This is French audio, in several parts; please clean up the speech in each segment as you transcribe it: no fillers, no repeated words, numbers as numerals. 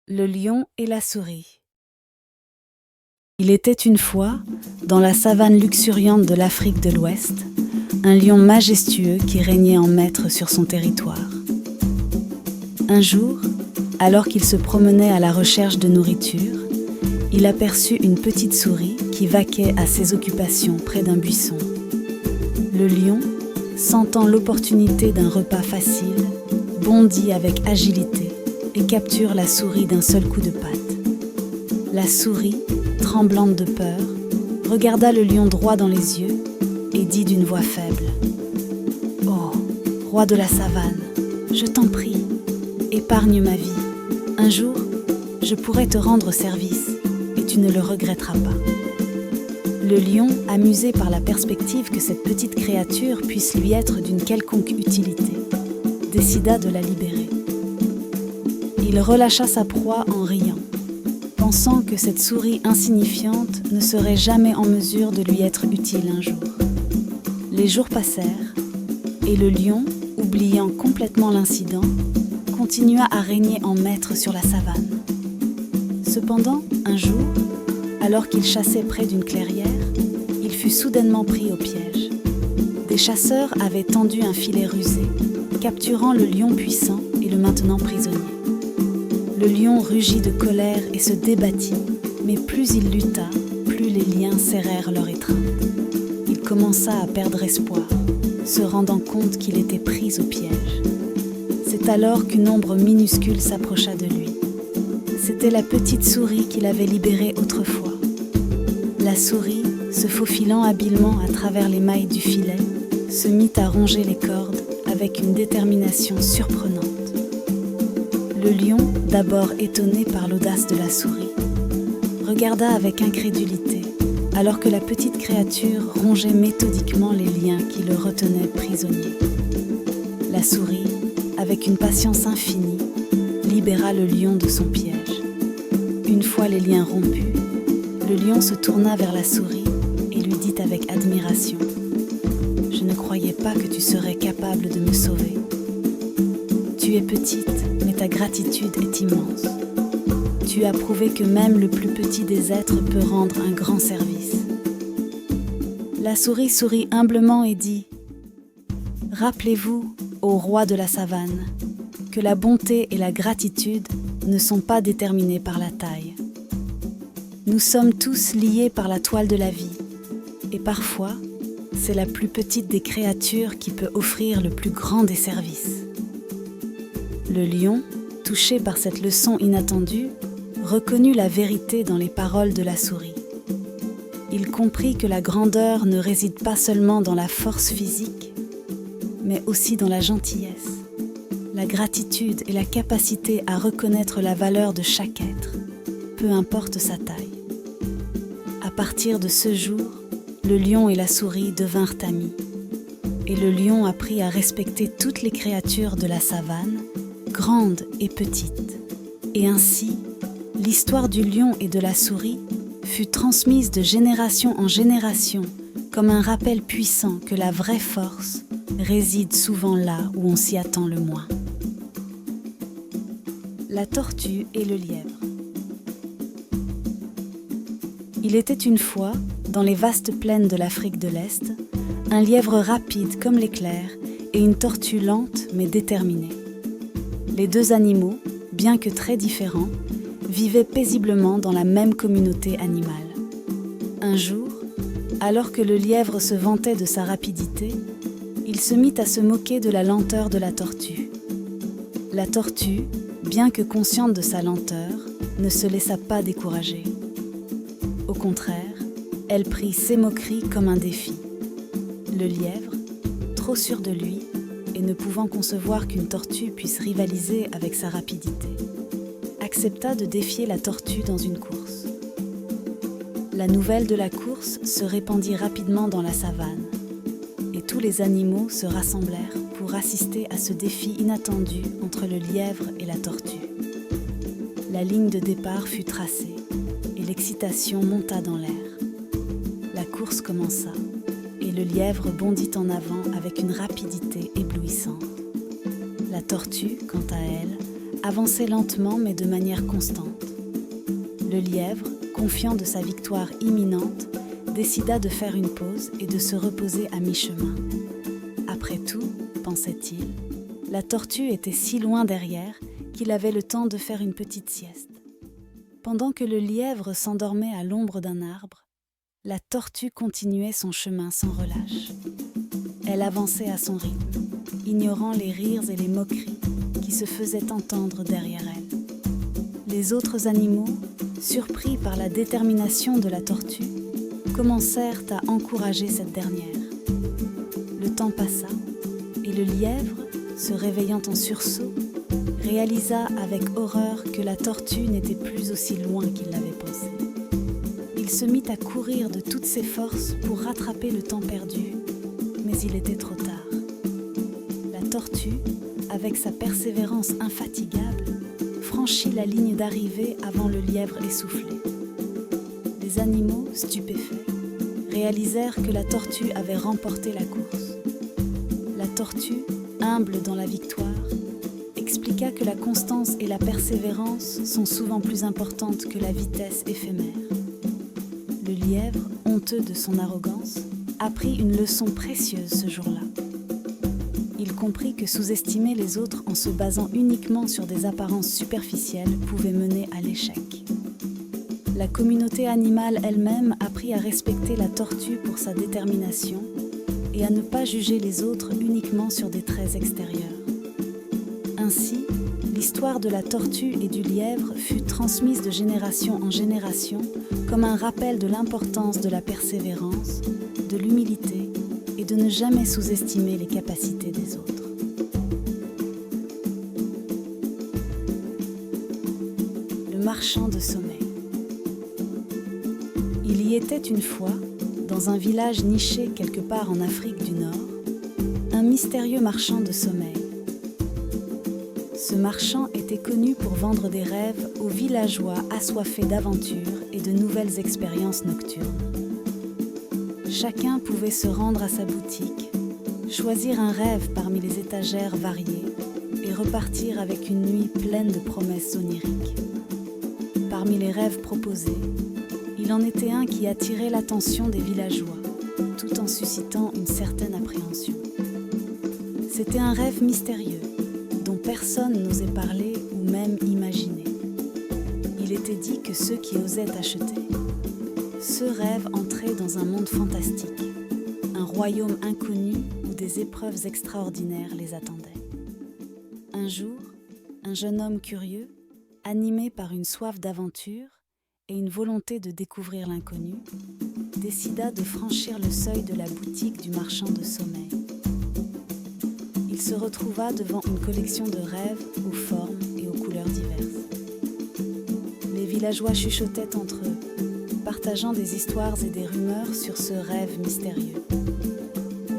Le lion et la souris. Il était une fois, dans la savane luxuriante de l'Afrique de l'Ouest, un lion majestueux qui régnait en maître sur son territoire. Un jour, alors qu'il se promenait à la recherche de nourriture, il aperçut une petite souris qui vaquait à ses occupations près d'un buisson. Le lion, sentant l'opportunité d'un repas facile, bondit avec agilité et capture la souris d'un seul coup de patte. La souris, tremblante de peur, regarda le lion droit dans les yeux et dit d'une voix faible : « Oh, roi de la savane, je t'en prie, épargne ma vie. Un jour, je pourrai te rendre service et tu ne le regretteras pas. » Le lion, amusé par la perspective que cette petite créature puisse lui être d'une quelconque utilité, décida de la libérer. Il relâcha sa proie en riant, pensant que cette souris insignifiante ne serait jamais en mesure de lui être utile un jour. Les jours passèrent, et le lion, oubliant complètement l'incident, continua à régner en maître sur la savane. Cependant, un jour, alors qu'il chassait près d'une clairière, il fut soudainement pris au piège. Des chasseurs avaient tendu un filet rusé, capturant le lion puissant et le maintenant prisonnier. Le lion rugit de colère et se débattit, mais plus il lutta, plus les liens serrèrent leur étreinte. Il commença à perdre espoir, se rendant compte qu'il était pris au piège. C'est alors qu'une ombre minuscule s'approcha de lui. C'était la petite souris qu'il avait libérée autrefois. La souris, se faufilant habilement à travers les mailles du filet, se mit à ronger les cordes avec une détermination surprenante. Le lion, d'abord étonné par l'audace de la souris, regarda avec incrédulité alors que la petite créature rongeait méthodiquement les liens qui le retenaient prisonnier. La souris, avec une patience infinie, libéra le lion de son piège. Une fois les liens rompus, le lion se tourna vers la souris et lui dit avec admiration : « Je ne croyais pas que tu serais capable de me sauver. Tu es petite, mais ta gratitude est immense. Tu as prouvé que même le plus petit des êtres peut rendre un grand service. » La souris sourit humblement et dit : « Rappelez-vous, ô roi de la savane, que la bonté et la gratitude ne sont pas déterminées par la taille. Nous sommes tous liés par la toile de la vie, et parfois, c'est la plus petite des créatures qui peut offrir le plus grand des services. » Le lion, touché par cette leçon inattendue, reconnut la vérité dans les paroles de la souris. Il comprit que la grandeur ne réside pas seulement dans la force physique, mais aussi dans la gentillesse, la gratitude et la capacité à reconnaître la valeur de chaque être, peu importe sa taille. À partir de ce jour, le lion et la souris devinrent amis, et le lion apprit à respecter toutes les créatures de la savane, grandes et petites. Et ainsi, l'histoire du lion et de la souris fut transmise de génération en génération comme un rappel puissant que la vraie force réside souvent là où on s'y attend le moins. La tortue et le lièvre. Il était une fois, dans les vastes plaines de l'Afrique de l'Est, un lièvre rapide comme l'éclair et une tortue lente mais déterminée. Les deux animaux, bien que très différents, vivaient paisiblement dans la même communauté animale. Un jour, alors que le lièvre se vantait de sa rapidité, il se mit à se moquer de la lenteur de la tortue. La tortue, bien que consciente de sa lenteur, ne se laissa pas décourager. Au contraire, elle prit ses moqueries comme un défi. Le lièvre, trop sûr de lui et ne pouvant concevoir qu'une tortue puisse rivaliser avec sa rapidité, accepta de défier la tortue dans une course. La nouvelle de la course se répandit rapidement dans la savane, et tous les animaux se rassemblèrent pour assister à ce défi inattendu entre le lièvre et la tortue. La ligne de départ fut tracée, et l'excitation monta dans l'air. La course commença, et le lièvre bondit en avant avec une rapidité éblouissante. La tortue, quant à elle, avançait lentement mais de manière constante. Le lièvre, confiant de sa victoire imminente, décida de faire une pause et de se reposer à mi-chemin. Après tout, pensait-il, la tortue était si loin derrière qu'il avait le temps de faire une petite sieste. Pendant que le lièvre s'endormait à l'ombre d'un arbre, la tortue continuait son chemin sans relâche. Elle avançait à son rythme, ignorant les rires et les moqueries qui se faisaient entendre derrière elle. Les autres animaux, surpris par la détermination de la tortue, commencèrent à encourager cette dernière. Le temps passa et le lièvre, se réveillant en sursaut, réalisa avec horreur que la tortue n'était plus aussi loin qu'il l'avait pensé. Il se mit à courir de toutes ses forces pour rattraper le temps perdu, mais il était trop tard. La tortue, avec sa persévérance infatigable, franchit la ligne d'arrivée avant le lièvre essoufflé. Les animaux, stupéfaits, réalisèrent que la tortue avait remporté la course. La tortue, humble dans la victoire, expliqua que la constance et la persévérance sont souvent plus importantes que la vitesse éphémère. Le lièvre, honteux de son arrogance, apprit une leçon précieuse ce jour-là. Il comprit que sous-estimer les autres en se basant uniquement sur des apparences superficielles pouvait mener à l'échec. La communauté animale elle-même apprit à respecter la tortue pour sa détermination et à ne pas juger les autres uniquement sur des traits extérieurs. Ainsi, l'histoire de la tortue et du lièvre fut transmise de génération en génération comme un rappel de l'importance de la persévérance, de l'humilité et de ne jamais sous-estimer les capacités des autres. Le marchand de sommeil. Il y était une fois, dans un village niché quelque part en Afrique du Nord, un mystérieux marchand de sommeil. Ce marchand était connu pour vendre des rêves aux villageois assoiffés d'aventures et de nouvelles expériences nocturnes. Chacun pouvait se rendre à sa boutique, choisir un rêve parmi les étagères variées et repartir avec une nuit pleine de promesses oniriques. Parmi les rêves proposés, il en était un qui attirait l'attention des villageois, tout en suscitant une certaine appréhension. C'était un rêve mystérieux, dont personne n'osait parler ou même imaginer. Il était dit que ceux qui osaient acheter, ce rêve entrait dans un monde fantastique, un royaume inconnu où des épreuves extraordinaires les attendaient. Un jour, un jeune homme curieux, animé par une soif d'aventure et une volonté de découvrir l'inconnu, décida de franchir le seuil de la boutique du marchand de sommeil. Il se retrouva devant une collection de rêves aux formes et aux couleurs diverses. Les villageois chuchotaient entre eux, partageant des histoires et des rumeurs sur ce rêve mystérieux.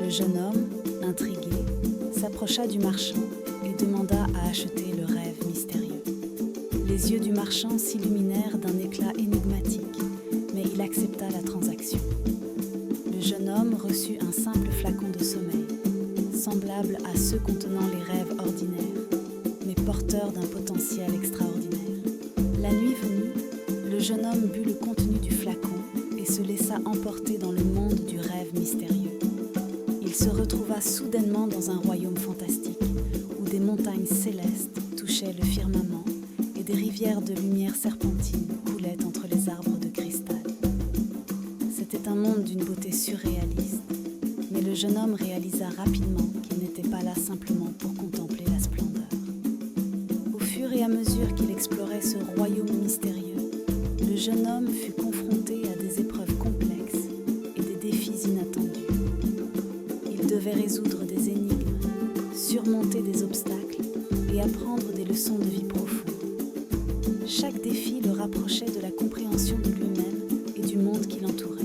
Le jeune homme, intrigué, s'approcha du marchand et demanda à acheter le rêve mystérieux. Les yeux du marchand s'illuminèrent d'un éclat énigmatique, mais il accepta la transaction. Le jeune homme reçut un simple flacon de sommeil, semblable à ceux contenant les rêves ordinaires, mais porteur d'un potentiel extraordinaire. La nuit venue, le jeune homme but le contenu du flacon et se laissa emporter dans le monde du rêve mystérieux. Il se retrouva soudainement dans un royaume fantastique, où des montagnes célestes touchaient le firmament et des rivières de lumière serpentine coulaient entre les arbres de cristal. C'était un monde d'une beauté surréaliste, mais le jeune homme réalisa rapidement qu'il n'était pas là simplement pour contempler la splendeur. Au fur et à mesure qu'il explorait ce royaume mystérieux, le jeune homme fut confronté à des épreuves complexes et des défis inattendus. Il devait résoudre des énigmes, surmonter des obstacles et apprendre des leçons de vie profondes. Chaque défi le rapprochait de la compréhension de lui-même et du monde qui l'entourait.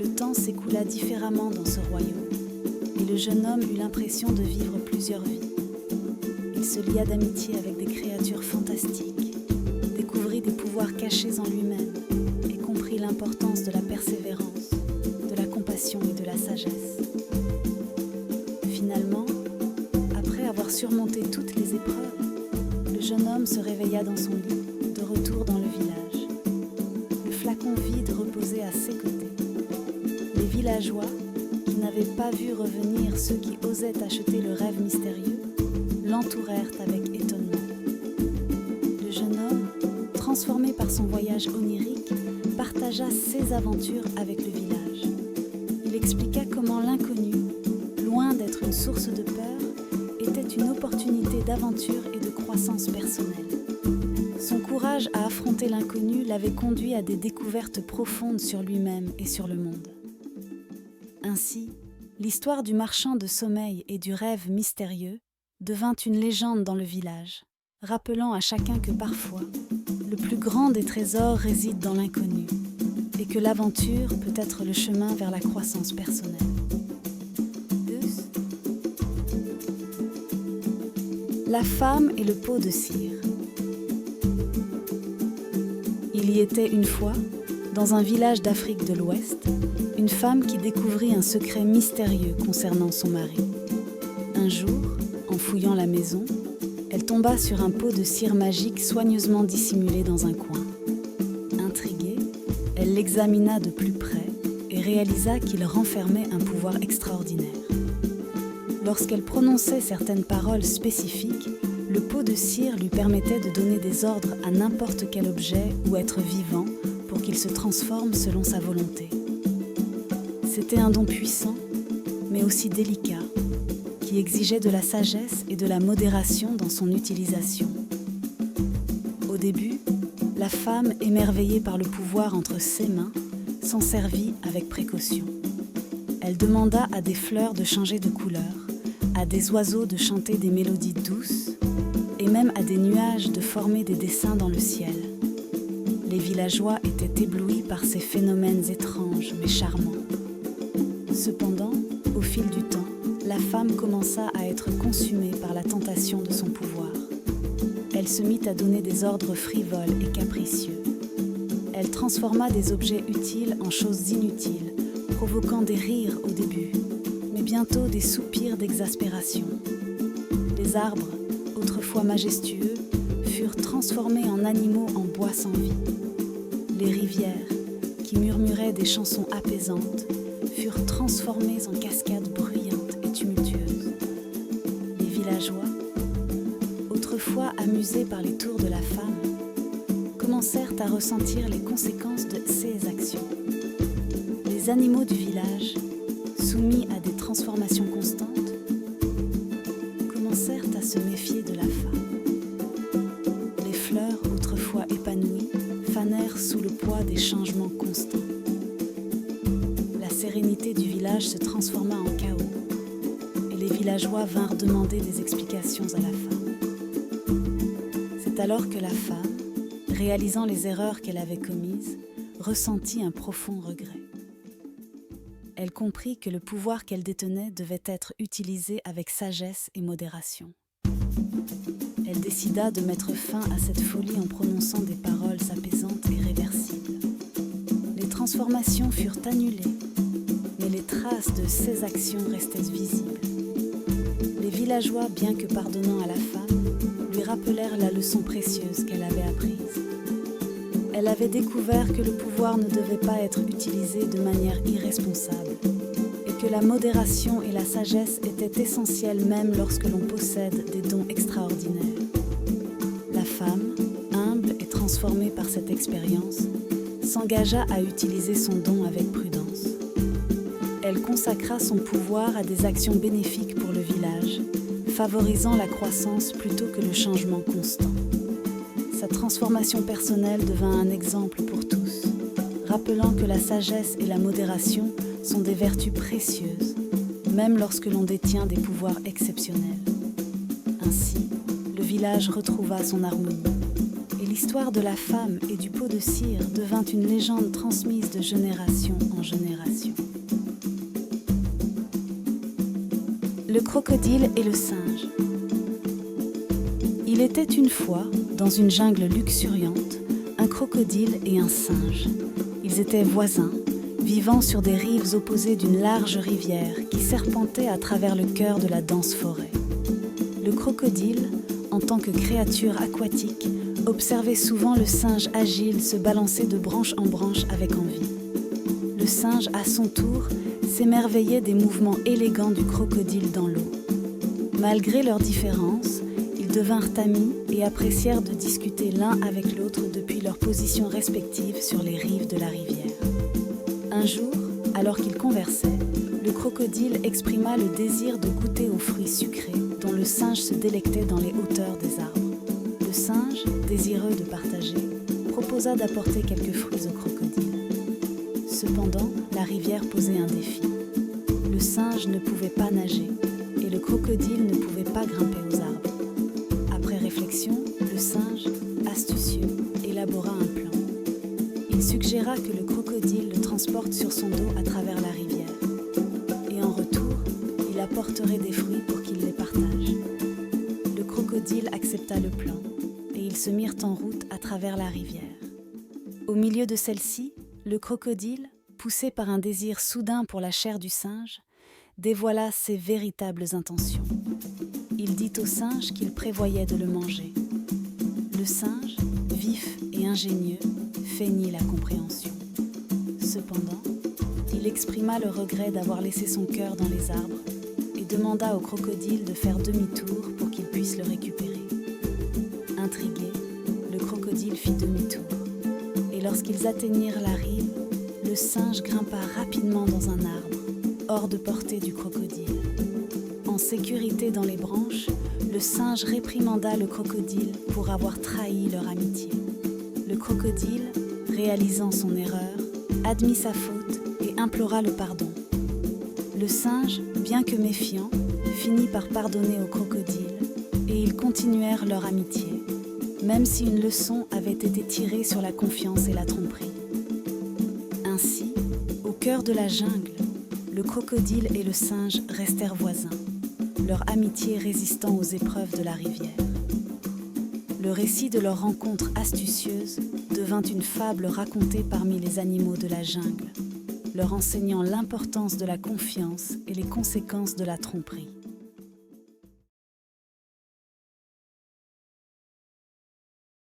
Le temps s'écoula différemment dans ce royaume, et le jeune homme eut l'impression de vivre plusieurs vies. Il se lia d'amitié avec des créatures fantastiques, découvrit des pouvoirs cachés en lui-même et comprit l'importance de la persévérance, de la compassion et de la sagesse. Finalement, après avoir surmonté toutes les épreuves, Le jeune homme se réveilla dans son lit, de retour dans le village. Le flacon vide reposait à ses côtés. Les villageois, qui n'avaient pas vu revenir ceux qui osaient acheter le rêve mystérieux, l'entourèrent avec étonnement. Le jeune homme, transformé par son voyage onirique, partagea ses aventures avec le village. Il expliqua comment l'inconnu, loin d'être une source de peur, était une opportunité d'aventure et de croissance personnelle. Son courage à affronter l'inconnu l'avait conduit à des découvertes profondes sur lui-même et sur le monde. Ainsi, l'histoire du marchand de sommeil et du rêve mystérieux devint une légende dans le village, rappelant à chacun que parfois, le plus grand des trésors réside dans l'inconnu et que l'aventure peut être le chemin vers la croissance personnelle. La femme et le pot de cire. Il y était une fois, dans un village d'Afrique de l'Ouest, une femme qui découvrit un secret mystérieux concernant son mari. Un jour, en fouillant la maison, elle tomba sur un pot de cire magique soigneusement dissimulé dans un coin. Intriguée, elle l'examina de plus près et réalisa qu'il renfermait un pouvoir extraordinaire. Lorsqu'elle prononçait certaines paroles spécifiques, le pot de cire lui permettait de donner des ordres à n'importe quel objet ou être vivant pour qu'il se transforme selon sa volonté. C'était un don puissant, mais aussi délicat, qui exigeait de la sagesse et de la modération dans son utilisation. Au début, la femme, émerveillée par le pouvoir entre ses mains, s'en servit avec précaution. Elle demanda à des fleurs de changer de couleur, à des oiseaux de chanter des mélodies douces et même à des nuages de former des dessins dans le ciel. Les villageois étaient éblouis par ces phénomènes étranges mais charmants. Cependant, au fil du temps, la femme commença à être consumée par la tentation de son pouvoir. Elle se mit à donner des ordres frivoles et capricieux. Elle transforma des objets utiles en choses inutiles, provoquant des rires au début, mais bientôt des soupirs d'exaspération. Les arbres, autrefois majestueux, furent transformés en animaux en bois sans vie. Les rivières, qui murmuraient des chansons apaisantes, furent transformées en cascades bruyantes et tumultueuses. Les villageois, autrefois amusés par les tours de la femme, commencèrent à ressentir les conséquences de ces actions. Les animaux du village, soumis à des transformations constantes, commencèrent à se méfier de la femme. Les fleurs, autrefois épanouies, fanèrent sous le poids des changements constants. La sérénité du village se transforma en chaos, et les villageois vinrent demander des explications à la femme. C'est alors que la femme, réalisant les erreurs qu'elle avait commises, ressentit un profond regret. Elle comprit que le pouvoir qu'elle détenait devait être utilisé avec sagesse et modération. Elle décida de mettre fin à cette folie en prononçant des paroles apaisantes et réversibles. Les transformations furent annulées, mais les traces de ces actions restaient visibles. Les villageois, bien que pardonnant à la femme, lui rappelèrent la leçon précieuse qu'elle avait apprise. Elle avait découvert que le pouvoir ne devait pas être utilisé de manière irresponsable et que la modération et la sagesse étaient essentielles même lorsque l'on possède des dons extraordinaires. La femme, humble et transformée par cette expérience, s'engagea à utiliser son don avec prudence. Elle consacra son pouvoir à des actions bénéfiques pour le village, favorisant la croissance plutôt que le changement constant. Sa transformation personnelle devint un exemple pour tous, rappelant que la sagesse et la modération sont des vertus précieuses, même lorsque l'on détient des pouvoirs exceptionnels. Ainsi, le village retrouva son harmonie, et l'histoire de la femme et du pot de cire devint une légende transmise de génération en génération. Le crocodile et le singe. Il était une fois, dans une jungle luxuriante, un crocodile et un singe. Ils étaient voisins, vivant sur des rives opposées d'une large rivière qui serpentait à travers le cœur de la dense forêt. Le crocodile, en tant que créature aquatique, observait souvent le singe agile se balancer de branche en branche avec envie. Le singe, à son tour, s'émerveillait des mouvements élégants du crocodile dans l'eau. Malgré leurs différences, ils devinrent amis et apprécièrent de discuter l'un avec l'autre depuis leurs positions respectives sur les rives de la rivière. Un jour, alors qu'ils conversaient, le crocodile exprima le désir de goûter aux fruits sucrés dont le singe se délectait dans les hauteurs des arbres. Le singe, désireux de partager, proposa d'apporter quelques fruits au crocodile. Cependant, la rivière posait un défi. Le singe ne pouvait pas nager et le crocodile ne pouvait pas grimper aux arbres. Après réflexion, le singe, astucieux, élabora un plan. Il suggéra que le crocodile le transporte sur son dos à travers la rivière. Et en retour, il apporterait des fruits pour qu'il les partage. Le crocodile accepta le plan et ils se mirent en route à travers la rivière. Au milieu de celle-ci, le crocodile, poussé par un désir soudain pour la chair du singe, dévoila ses véritables intentions. Il dit au singe qu'il prévoyait de le manger. Le singe, vif et ingénieux, feignit la compréhension. Cependant, il exprima le regret d'avoir laissé son cœur dans les arbres et demanda au crocodile de faire demi-tour pour qu'il puisse le récupérer. Intrigué, le crocodile fit demi-tour et lorsqu'ils atteignirent la rive, le singe grimpa rapidement dans un arbre, hors de portée du crocodile. En sécurité dans les branches, le singe réprimanda le crocodile pour avoir trahi leur amitié. Le crocodile, réalisant son erreur, admit sa faute et implora le pardon. Le singe, bien que méfiant, finit par pardonner au crocodile et ils continuèrent leur amitié, même si une leçon avait été tirée sur la confiance et la tromperie. Ainsi, au cœur de la jungle, le crocodile et le singe restèrent voisins, leur amitié résistant aux épreuves de la rivière. Le récit de leur rencontre astucieuse devint une fable racontée parmi les animaux de la jungle, leur enseignant l'importance de la confiance et les conséquences de la tromperie.